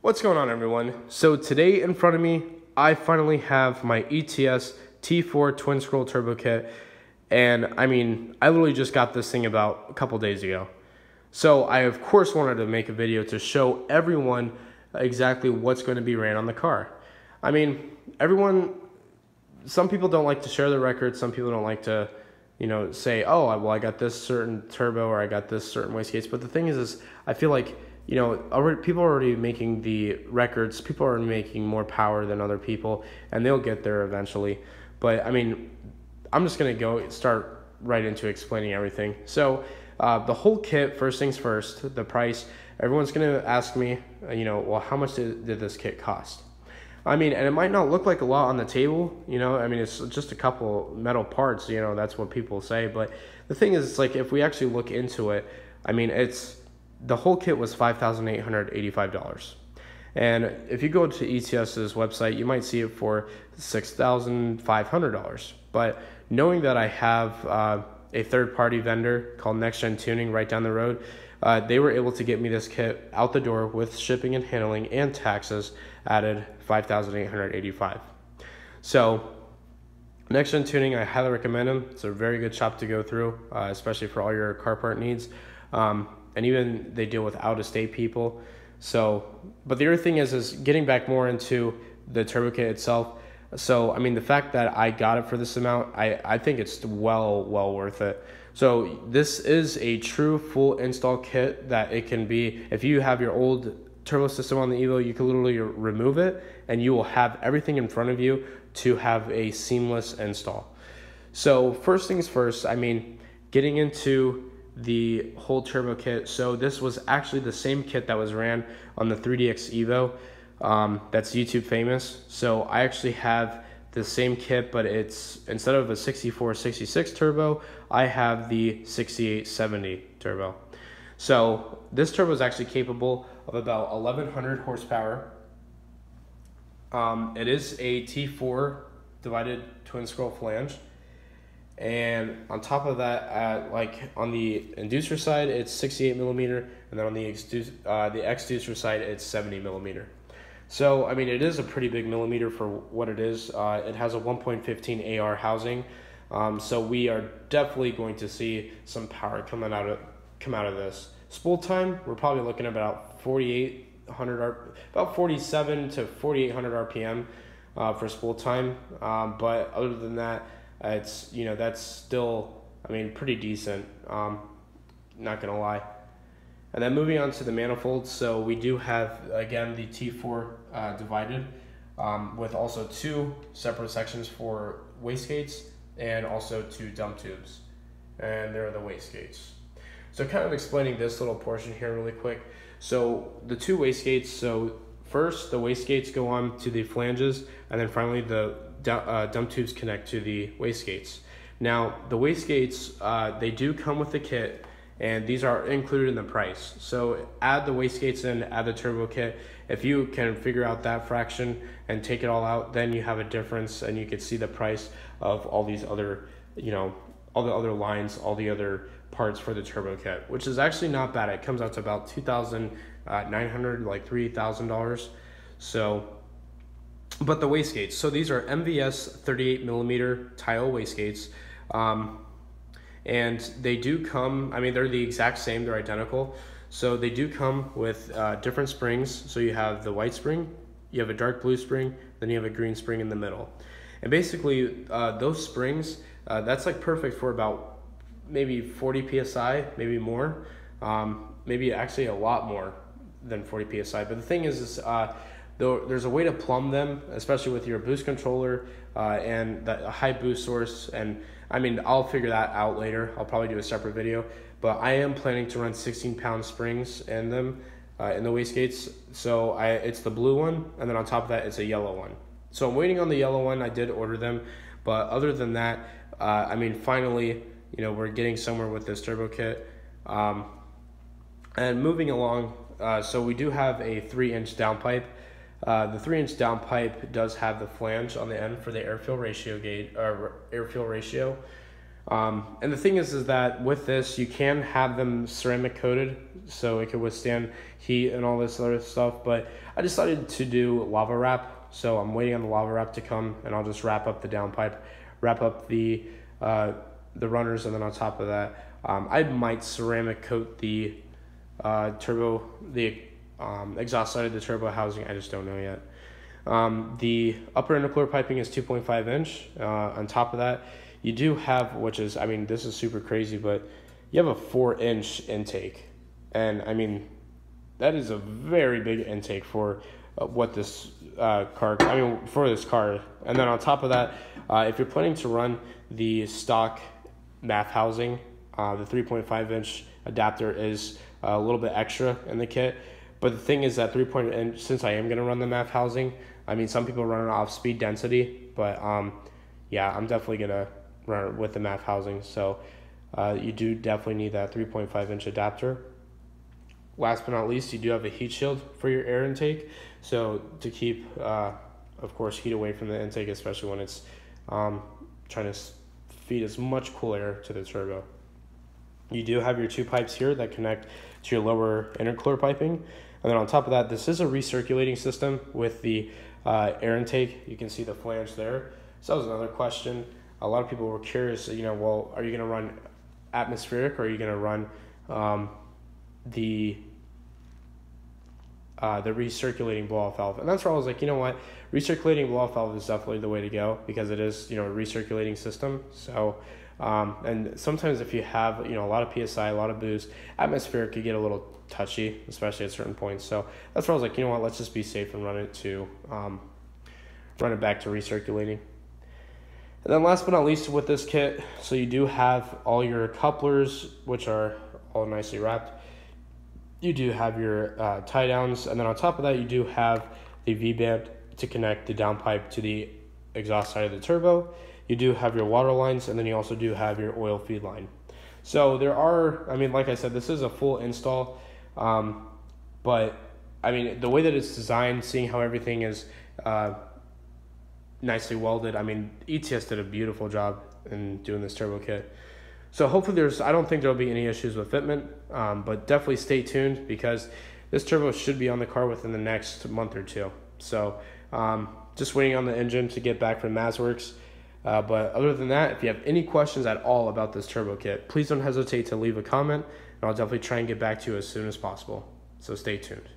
What's going on, everyone? So today in front of me, I finally have my ETS T4 twin scroll turbo kit, and I literally just got this thing about a couple days ago. So I of course wanted to make a video to show everyone exactly what's going to be ran on the car. Some people don't like to share their records. Some people don't like to, say, oh, well, I got this certain turbo or I got this certain wastegates. But the thing is I feel like, people are already making the records. People are making more power than other people, and they'll get there eventually. But I'm just going to start right into explaining everything. So the whole kit, first things first, the price. Everyone's going to ask me, well, how much did this kit cost? And it might not look like a lot on the table, it's just a couple metal parts, that's what people say. But the thing is, it's like, if we actually look into it, the whole kit was $5,885. And if you go to ETS's website, you might see it for $6,500. But knowing that I have a third-party vendor called Next Gen Tuning right down the road, they were able to get me this kit out the door with shipping and handling and taxes added, $5,885. So Next Gen Tuning, I highly recommend them. It's a very good shop to go through, especially for all your car part needs. And even they deal with out-of-state people. So, but the other thing is getting back more into the turbo kit itself. So, the fact that I got it for this amount, I think it's well worth it. So this is a true full install kit that it can be. If you have your old turbo system on the Evo, you can literally remove it and you will have everything in front of you to have a seamless install. So first things first, getting into the whole turbo kit. So this was actually the same kit that was ran on the 3DX Evo. That's YouTube famous. So I actually have the same kit, but it's, instead of a 6466 turbo, I have the 6870 turbo. So this turbo is actually capable of about 1100 horsepower. It is a T4 divided twin scroll flange. And on top of that, on the inducer side, it's 68 millimeter, and then on the exducer side, it's 70 millimeter. So, it is a pretty big millimeter for what it is. It has a 1.15 AR housing, so we are definitely going to see some power come out of this. Spool time, we're probably looking at about 47 to 4,800 RPM for spool time. But other than that, it's that's still pretty decent. Not gonna lie. And then moving on to the manifold, so we do have, again, the T4 divided with also two separate sections for wastegates and also two dump tubes, and there are the wastegates. So kind of explaining this little portion here really quick. So the two wastegates, so first the wastegates go on to the flanges, and then finally the dump tubes connect to the wastegates. Now the wastegates, they do come with the kit, and these are included in the price. So add the wastegates in, add the turbo kit. If you can figure out that fraction and take it all out, then you have a difference, and you can see the price of all these other, all the other lines, all the other parts for the turbo kit, which is actually not bad. It comes out to about $2,900, like $3,000. So, but the wastegates, so these are MVS 38 millimeter tile wastegates. And they do come, they're the exact same, they're identical. So they do come with different springs. So you have the white spring, you have a dark blue spring, then you have a green spring in the middle. And basically those springs, that's like perfect for about maybe 40 PSI, maybe more, maybe actually a lot more than 40 PSI. But the thing is there's a way to plumb them, especially with your boost controller and the high boost source. And I'll figure that out later. I'll probably do a separate video, but I am planning to run 16-pound springs in them, in the wastegates. So it's the blue one, and then on top of that, it's a yellow one. So I'm waiting on the yellow one. I did order them, but other than that, finally, we're getting somewhere with this turbo kit. And moving along, so we do have a 3-inch downpipe. The 3-inch downpipe does have the flange on the end for the air-fuel ratio gauge, or air-fuel ratio. And the thing is that with this, you can have them ceramic coated, so it could withstand heat and all this other stuff. But I decided to do lava wrap, so I'm waiting on the lava wrap to come, and I'll just wrap up the downpipe, wrap up the runners, and then on top of that, I might ceramic coat the exhaust side of the turbo housing. I just don't know yet. The upper intercooler piping is 2.5 inch. On top of that, you do have, which is, I mean, this is super crazy, but you have a 4-inch intake. And I mean, that is a very big intake for what this for this car. And then on top of that, if you're planning to run the stock MAF housing, the 3.5 inch adapter is a little bit extra in the kit. But the thing is that since I am going to run the MAF housing, I mean, some people run it off speed density, but yeah, I'm definitely going to run it with the MAF housing. So you do definitely need that 3.5 inch adapter. Last but not least, you do have a heat shield for your air intake. So to keep, of course, heat away from the intake, especially when it's trying to feed as much cool air to the turbo. You do have your 2 pipes here that connect to your lower intercooler piping. And then on top of that, this is a recirculating system with the air intake. You can see the flange there. So that was another question. A lot of people were curious, well, are you going to run atmospheric, or are you going to run the recirculating blow-off valve? And that's where I was like, you know what, recirculating blow-off valve is definitely the way to go, because it is, a recirculating system. So and sometimes if you have, a lot of PSI, a lot of boost, atmospheric could get a little touchy, especially at certain points. So that's where I was like, you know what, let's just be safe and run it back to recirculating. And then last but not least with this kit, so you do have all your couplers, which are all nicely wrapped. You do have your tie downs, and then on top of that, you do have the V-band to connect the downpipe to the exhaust side of the turbo. You do have your water lines, and then you also do have your oil feed line. So there are, I mean, like I said, this is a full install, but I mean, the way that it's designed, seeing how everything is nicely welded, I mean, ETS did a beautiful job in doing this turbo kit. So hopefully I don't think there'll be any issues with fitment, but definitely stay tuned, because this turbo should be on the car within the next month or two. So just waiting on the engine to get back from MazWorks. But other than that, if you have any questions at all about this turbo kit, please don't hesitate to leave a comment, and I'll definitely try and get back to you as soon as possible. So stay tuned.